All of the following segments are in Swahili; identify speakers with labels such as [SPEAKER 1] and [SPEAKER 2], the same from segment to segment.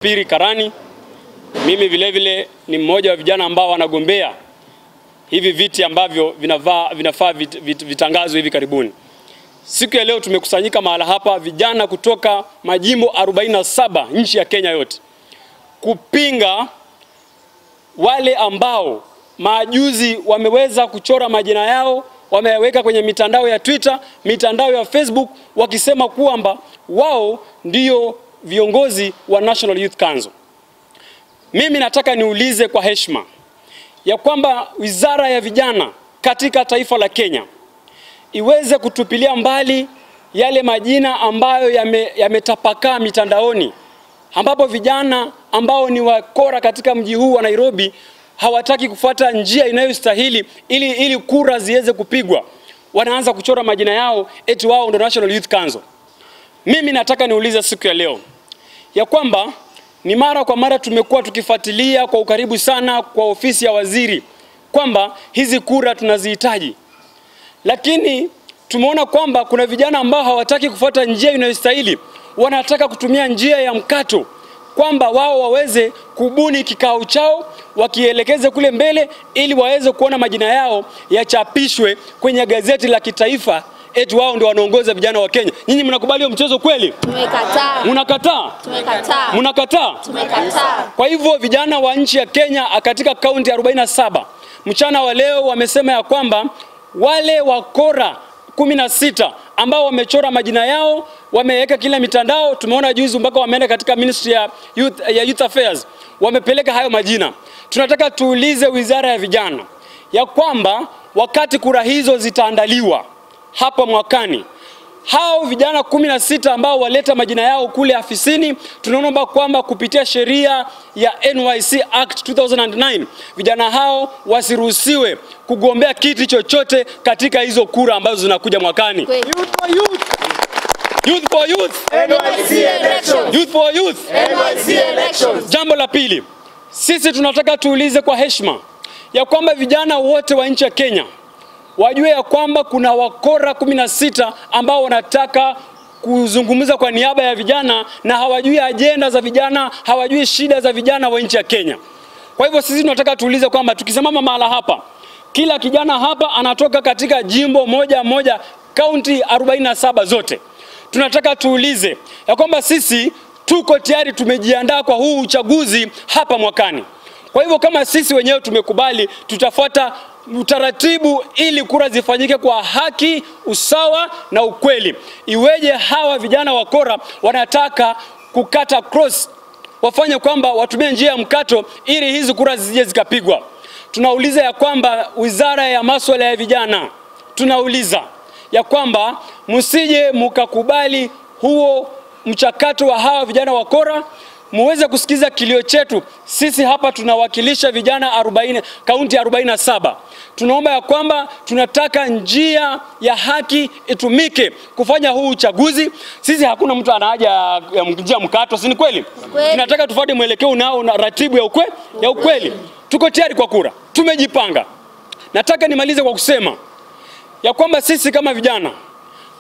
[SPEAKER 1] Piri Karani. Mimi vile vile ni mmoja wa vijana ambao wanagombea hivi viti ambavyo vinafaa vitangazwe hivi karibuni. Siku ya leo tumekusanyika mahala hapa vijana kutoka majimbo 47 nchi ya Kenya yote kupinga wale ambao majuzi wameweza kuchora majina yao, wameweka kwenye mitandao ya Twitter, mitandao ya Facebook, wakisema kwamba wao ndio viongozi wa National Youth Council. Mimi nataka niulize kwa heshima ya kwamba wizara ya vijana katika taifa la Kenya iweze kutupilia mbali yale majina ambayo yametapakaa mitandaoni, ambapo vijana ambao ni wakora katika mji huu wa Nairobi hawataki kufuata njia inayostahili ili kura ziweze kupigwa. Wanaanza kuchora majina yao eti wao ndio National Youth Council. Mimi nataka niulize siku ya leo ya kwamba ni mara kwa mara tumekuwa tukifuatilia kwa ukaribu sana kwa ofisi ya waziri kwamba hizi kura tunazihitaji. Lakini tumeona kwamba kuna vijana ambao hawataki kufuata njia inayostahili. Wanataka kutumia njia ya mkato kwamba wao waweze kubuni kikao chao wakielekeze kule mbele ili waweze kuona majina yao yachapishwe kwenye gazeti la kitaifa eti wao ndio wanaongoza vijana wa Kenya. Nyinyi mnakubali hiyo mchezo kweli?
[SPEAKER 2] Tumekataa.
[SPEAKER 1] Mnakataa?
[SPEAKER 2] Tumekataa.
[SPEAKER 1] Mnakataa?
[SPEAKER 2] Tumekataa.
[SPEAKER 1] Kwa hivyo vijana wa nchi ya Kenya katika kaunti 47 mchana wa leo wamesema ya kwamba wale wakora 16 ambao wamechora majina yao wameweka kila mitandao, tumeona juzi mpaka wameenda katika Ministry ya Youth Affairs wamepeleka hayo majina. Tunataka tuulize wizara ya vijana ya kwamba wakati kura hizo zitaandaliwa hapa mwakani, hao vijana 16 ambao waleta majina yao kule afisini, tunaomba kwamba kupitia sheria ya NYC Act 2009 vijana hao wasiruhusiwe kugombea kiti chochote katika hizo kura ambazo zinakuja mwakani.
[SPEAKER 2] Youth for youth.
[SPEAKER 1] Youth for youth.
[SPEAKER 2] NYC elections.
[SPEAKER 1] Youth for youth.
[SPEAKER 2] NYC elections.
[SPEAKER 1] Jambo la pili, sisi tunataka tuulize kwa heshima ya kwamba vijana wote wa nchi ya Kenya wajue ya kwamba kuna wakora 16 ambao wanataka kuzungumza kwa niaba ya vijana na hawajui ajenda za vijana, hawajui shida za vijana wa nchi ya Kenya. Kwa hivyo sisi tunataka tuulize kwamba tukisimama mahala hapa, kila kijana hapa anatoka katika jimbo moja kaunti 47 zote. Tunataka tuulize ya kwamba sisi tuko tayari, tumejiandaa kwa huu uchaguzi hapa mwakani. Kwa hivyo kama sisi wenyewe tumekubali, tutafuata utaratibu ili kura zifanyike kwa haki, usawa na ukweli. Iweje hawa vijana wakora wanataka kukata cross, wafanye kwamba watumie njia ya mkato ili hizi kura zisije zikapigwa. Tunauliza ya kwamba wizara ya masuala ya vijana, tunauliza ya kwamba msije mkakubali huo mchakato wa hawa vijana wakora, muweze kusikiza kilio chetu. Sisi hapa tunawakilisha vijana 40 kaunti 47. Tunaomba ya kwamba tunataka njia ya haki itumike kufanya huu uchaguzi. Sisi hakuna mtu ana haja ya njia mkato, si ni kweli? Tunataka tufuate mwelekeo unao na ratibu ya ukweli. Tuko tayari kwa kura. Tumejipanga. Nataka nimalize kwa kusema ya kwamba sisi kama vijana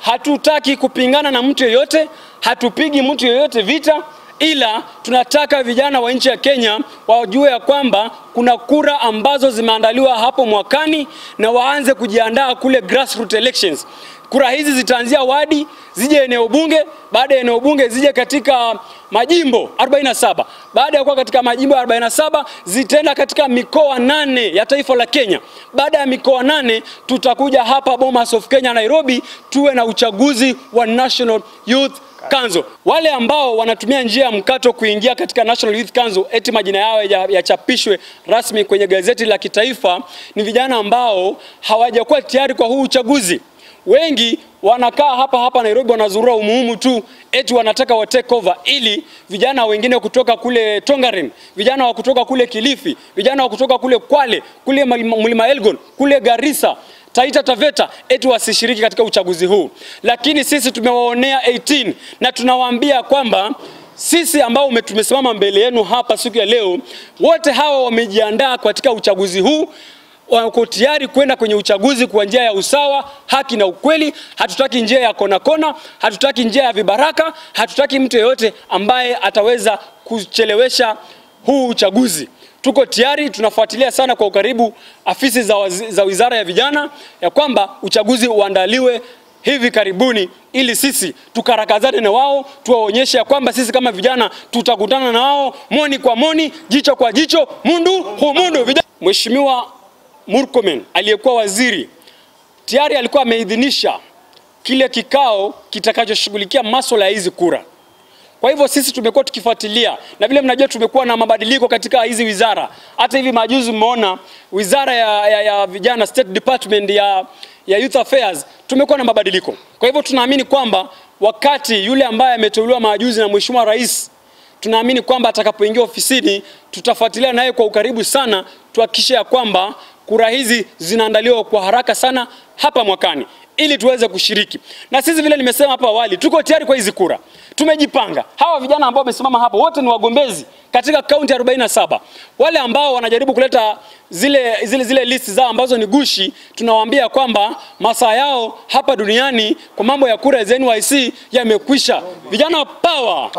[SPEAKER 1] hatutaki kupingana na mtu yeyote, hatupigi mtu yeyote vita, ila tunataka vijana wa nchi ya Kenya wajue ya kwamba kuna kura ambazo zimeandaliwa hapo mwakani na waanze kujiandaa kule grassroots elections. Kura hizi zitaanzia wadi, zije eneo bunge, baada ya eneo bunge zije katika majimbo 47. Baada ya kuwa katika majimbo 47 zitaenda katika mikoa 8 ya taifa la Kenya. Baada ya mikoa 8 tutakuja hapa Bomas of Kenya Nairobi tuwe na uchaguzi wa National Youth Council. Wale ambao wanatumia njia ya mkato kuingia katika National Youth Council eti majina yao yachapishwe rasmi kwenye gazeti la kitaifa ni vijana ambao hawajakuwa tayari kwa huu uchaguzi. Wengi wanakaa hapa Nairobi wanazurura umuhimu tu eti wanataka wa take over ili vijana wengine kutoka kule Tongaren, vijana wa kutoka kule Kilifi, vijana wa kutoka kule Kwale, kule Mlima Elgon, kule Garissa, Taita Taveta eti wasishiriki katika uchaguzi huu. Lakini sisi tumewaonea 18 na tunawaambia kwamba sisi ambao tumesimama mbele yenu hapa siku ya leo, wote hawa wamejiandaa katika uchaguzi huu. wako tayari kwenda kwenye uchaguzi kwa njia ya usawa, haki na ukweli. Hatutaki njia ya kona kona, hatutaki njia ya vibaraka, hatutaki mtu yeyote ambaye ataweza kuchelewesha huu uchaguzi. Tuko tayari, tunafuatilia sana kwa ukaribu afisi za Wizara ya Vijana ya kwamba uchaguzi uandaliwe hivi karibuni, ili sisi tukarakazane na wao, tuwaonyeshe ya kwamba sisi kama vijana tutakutana na wao moni kwa moni, jicho kwa jicho, mundu humundu. Mheshimiwa Murkomen aliyekuwa waziri tayari alikuwa ameidhinisha kile kikao kitakachoshughulikia masuala ya hizi kura. Kwa hivyo sisi tumekuwa tukifuatilia, na vile mnajua tumekuwa na mabadiliko katika hizi wizara. Hata hivi majuzi mmeona wizara ya vijana, State Department ya Youth Affairs, tumekuwa na mabadiliko. Kwa hivyo tunaamini kwamba wakati yule ambaye ameteuliwa majuzi na Mheshimiwa Rais, tunaamini kwamba atakapoingia ofisini tutafuatilia naye kwa ukaribu sana, tuhakikishe ya kwamba kura hizi zinaandaliwa kwa haraka sana hapa mwakani ili tuweze kushiriki. Na sisi vile nimesema hapa awali, tuko tayari kwa hizi kura. Tumejipanga. Hawa vijana ambao wamesimama hapa wote ni wagombezi katika kaunti 47. Wale ambao wanajaribu kuleta zile list zao ambazo ni gushi, tunawaambia kwamba masaa yao hapa duniani kwa mambo ya kura za NYC yamekwisha. Vijana power.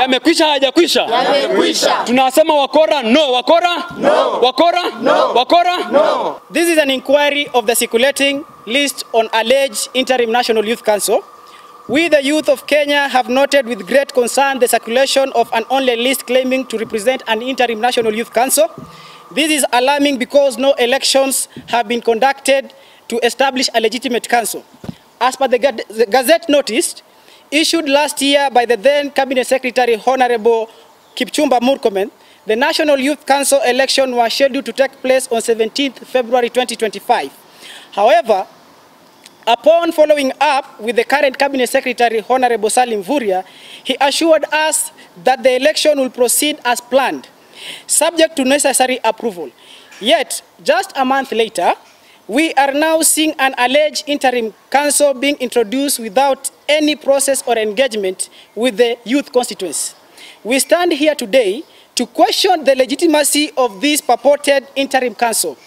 [SPEAKER 1] Yamekwisha, hajakwisha?
[SPEAKER 2] Yamekwisha.
[SPEAKER 1] Tunasema wakora no, wakora no, wakora no, wakora no.
[SPEAKER 3] This is an inquiry of the circulating list on alleged interim National Youth Council. We, the youth of Kenya, have noted with great concern the circulation of an online list claiming to represent an interim National Youth Council. This is alarming because no elections have been conducted to establish a legitimate council. As per the Gazette notice issued last year by the then Cabinet Secretary Honorable Kipchumba Murkomen, the National Youth Council election was scheduled to take place on 17th February 2025. However, upon following up with the current Cabinet Secretary, Honorable Salim Vuria, he assured us that the election will proceed as planned, subject to necessary approval. Yet, just a month later, we are now seeing an alleged interim council being introduced without any process or engagement with the youth constituency. We stand here today to question the legitimacy of this purported interim council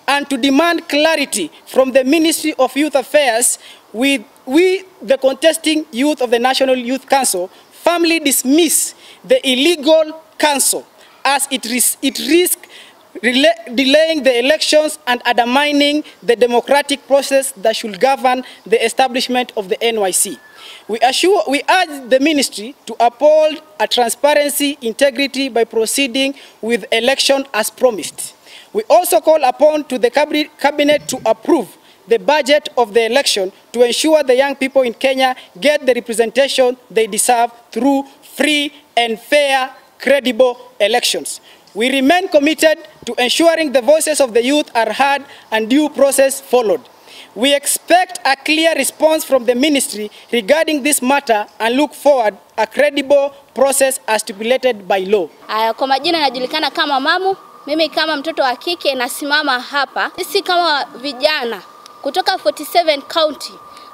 [SPEAKER 3] and to demand clarity from the Ministry of Youth Affairs. We, the contesting youth of the National Youth Council, firmly dismiss the illegal council as it risks delaying the elections and undermining the democratic process that should govern the establishment of the NYC. We urge the ministry to uphold a transparency, integrity by proceeding with election as promised. We also call upon to the cabinet to approve the budget of the election to ensure the young people in Kenya get the representation they deserve through free and fair, credible elections. We remain committed to ensuring the voices of the youth are heard and due process followed. We expect a clear response from the ministry regarding this matter and look forward a credible process as stipulated by law.
[SPEAKER 4] Kwa majina najulikana kama Mamu. Mimi kama mtoto wa kike nasimama hapa. Sisi kama vijana kutoka 47 county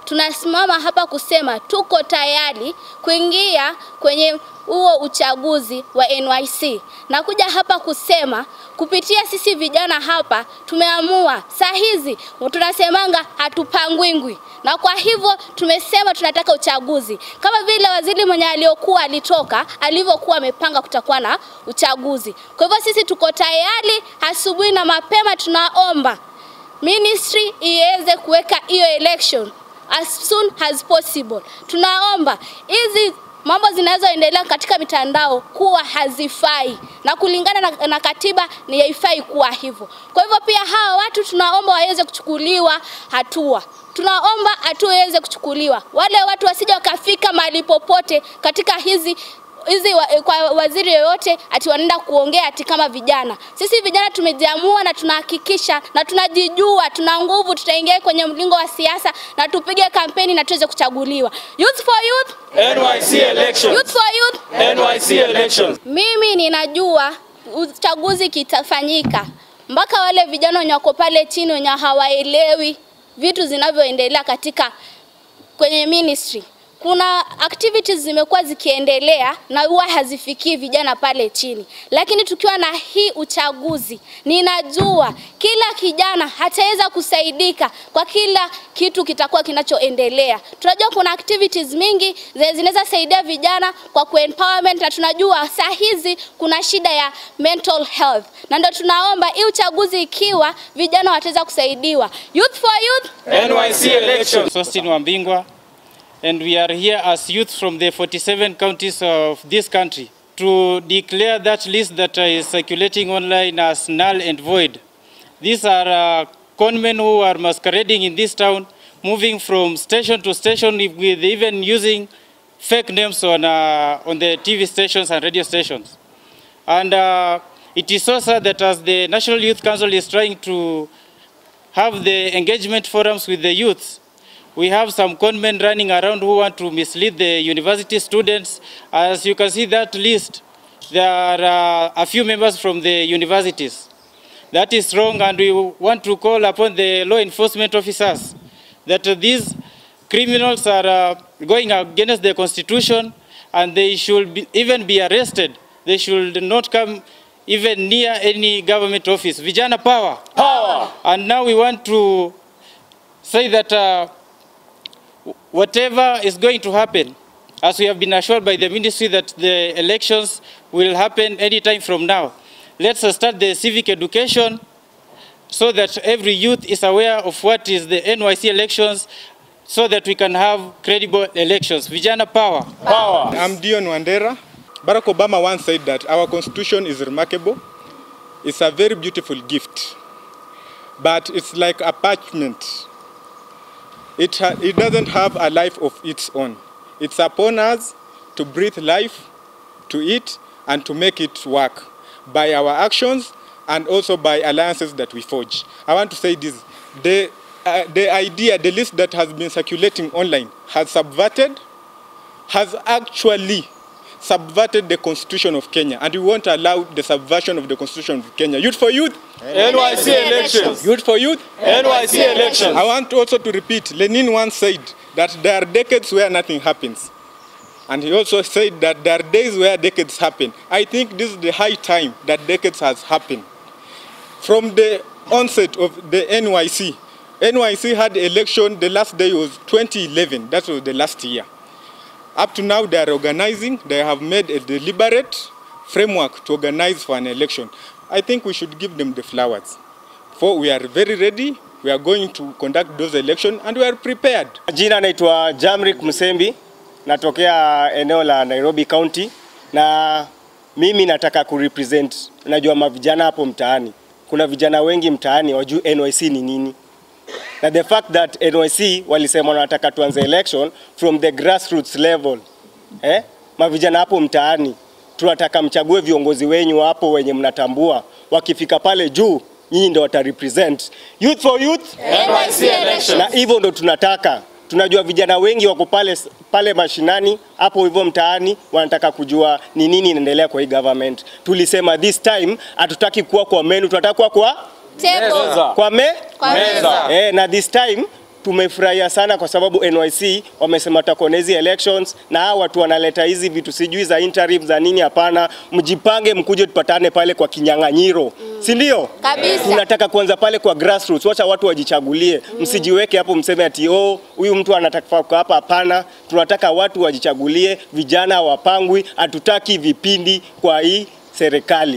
[SPEAKER 4] tunasimama hapa kusema tuko tayari kuingia kwenye huo uchaguzi wa NYC. Na kuja hapa kusema kupitia sisi vijana hapa tumeamua saa hizi tunasemanga hatupangwingwi. Na kwa hivyo tumesema tunataka uchaguzi. Kama vile waziri mwenye alivyokuwa amepanga kutakuwa na uchaguzi. Kwa hivyo sisi tuko tayari, asubuhi na mapema tunaomba ministry iweze kuweka hiyo election as soon as possible. Tunaomba hizi mambo zinazoendelea katika mitandao kuwa hazifai na kulingana na katiba ni haifai kuwa hivyo. Kwa hivyo pia hawa watu tunaomba waweze kuchukuliwa hatua. Tunaomba hatua iweze kuchukuliwa. Wale watu wasije wakafika mahali popote katika hizi kwa waziri yoyote ati wanaenda kuongea ati kama vijana. Sisi vijana tumejiamua na tunahakikisha na tunajijua, tuna nguvu, tutaingia kwenye mlingo wa siasa na tupige kampeni na tuweze kuchaguliwa. Youth for Youth,
[SPEAKER 1] NYC elections.
[SPEAKER 4] Youth for Youth,
[SPEAKER 1] NYC elections.
[SPEAKER 4] Mimi ninajua uchaguzi kitafanyika. Mpaka wale vijana wenye wako pale chini wenye hawaelewi vitu zinavyoendelea katika kwenye ministry. kuna activities zimekuwa zikiendelea na huwa hazifikii vijana pale chini. Lakini tukiwa na hii uchaguzi, ninajua kila kijana hataweza kusaidika kwa kila kitu kitakuwa kinachoendelea. Tunajua kuna activities mingi zinaweza saidia vijana kwa kuempowerment, na tunajua saa hizi kuna shida ya mental health. Na ndio tunaomba hii uchaguzi ikiwa vijana wataweza kusaidiwa. Youth for Youth,
[SPEAKER 1] NYC elections.
[SPEAKER 5] Austin Wambingwa, and we are here as youth from the 47 counties of this country to declare that list that is circulating online as null and void. These are conmen who are masquerading in this town, moving from station to station with even using fake names on the TV stations and radio stations. And it is so sad that as the National Youth Council is trying to have the engagement forums with the youths, we have some conmen running around who want to mislead the university students. As you can see that list, there are a few members from the universities. That is wrong, and we want to call upon the law enforcement officers that these criminals are going against the constitution, and they should even be arrested. They should not come even near any government office. Vijana power.
[SPEAKER 1] Power.
[SPEAKER 5] And now we want to say that whatever is going to happen, as we have been assured by the ministry that the elections will happen anytime from now, let's start the civic education so that every youth is aware of what is the NYC elections, so that we can have credible elections. Vijana power.
[SPEAKER 1] Power.
[SPEAKER 6] I'm Dion Wandera. Barack Obama once said that our constitution is remarkable. It's a very beautiful gift, but it's like a parchment. It doesn't have a life of its own. It's upon us to breathe life to it and to make it work by our actions and also by alliances that we forge. I want to say this. The idea, the list that has been circulating online has actually subverted the Constitution of Kenya, and we won't allow the subversion of the Constitution of Kenya. Youth for Youth,
[SPEAKER 1] NYC elections.
[SPEAKER 6] Youth for Youth,
[SPEAKER 1] NYC elections.
[SPEAKER 6] I want also to repeat, Lenin once said that there are decades where nothing happens. And he also said that there are days where decades happen. I think this is the high time that decades has happened. From the onset of the NYC, NYC had election, the last day was 2011, that was the last year. Up to now, they are organizing. They have made a deliberate framework to organize for an election. I think we should give them the flowers. For we are very ready. We are going to conduct those elections and we are prepared.
[SPEAKER 7] Jina naitwa Jamrick Musembi, natokea eneo la Nairobi County, na mimi nataka kurepresent, najua mavijana hapo mtaani. Kuna vijana wengi mtaani wajui NYC ni nini. Na the fact that NYC walisema wanataka tuanze election from the grassroots level. Mavijana hapo mtaani, tunataka mchague viongozi wenyu hapo wenye mnatambua. Wakifika pale juu, nyinyi ndio watarepresent. Youth for Youth,
[SPEAKER 2] NYC elections.
[SPEAKER 7] na hivyo ndo tunataka. Tunajua vijana wengi wako pale mashinani, hapo hivyo mtaani, wanataka kujua ni nini inaendelea kwa hii government. Tulisema this time, hatutaki kuwa kwa menu, tunataka kuwa kwa
[SPEAKER 4] table.
[SPEAKER 7] kwa
[SPEAKER 1] meza.
[SPEAKER 7] Na this time tumefurahia sana kwa sababu NYC wamesema takonezi elections, na hawa watu wanaleta hizi vitu sijui za interim za nini. Hapana, mjipange mkuje tupatane pale kwa kinyang'anyiro. Si ndio?
[SPEAKER 4] Kabisa.
[SPEAKER 7] Tunataka kuanza pale kwa grassroots, wacha watu wajichagulie. Msijiweke hapo mseme ati huyu mtu anataka kwa hapa. Hapana, tunataka watu wajichagulie, vijana wapangwi, hatutaki vipindi kwa hii serikali.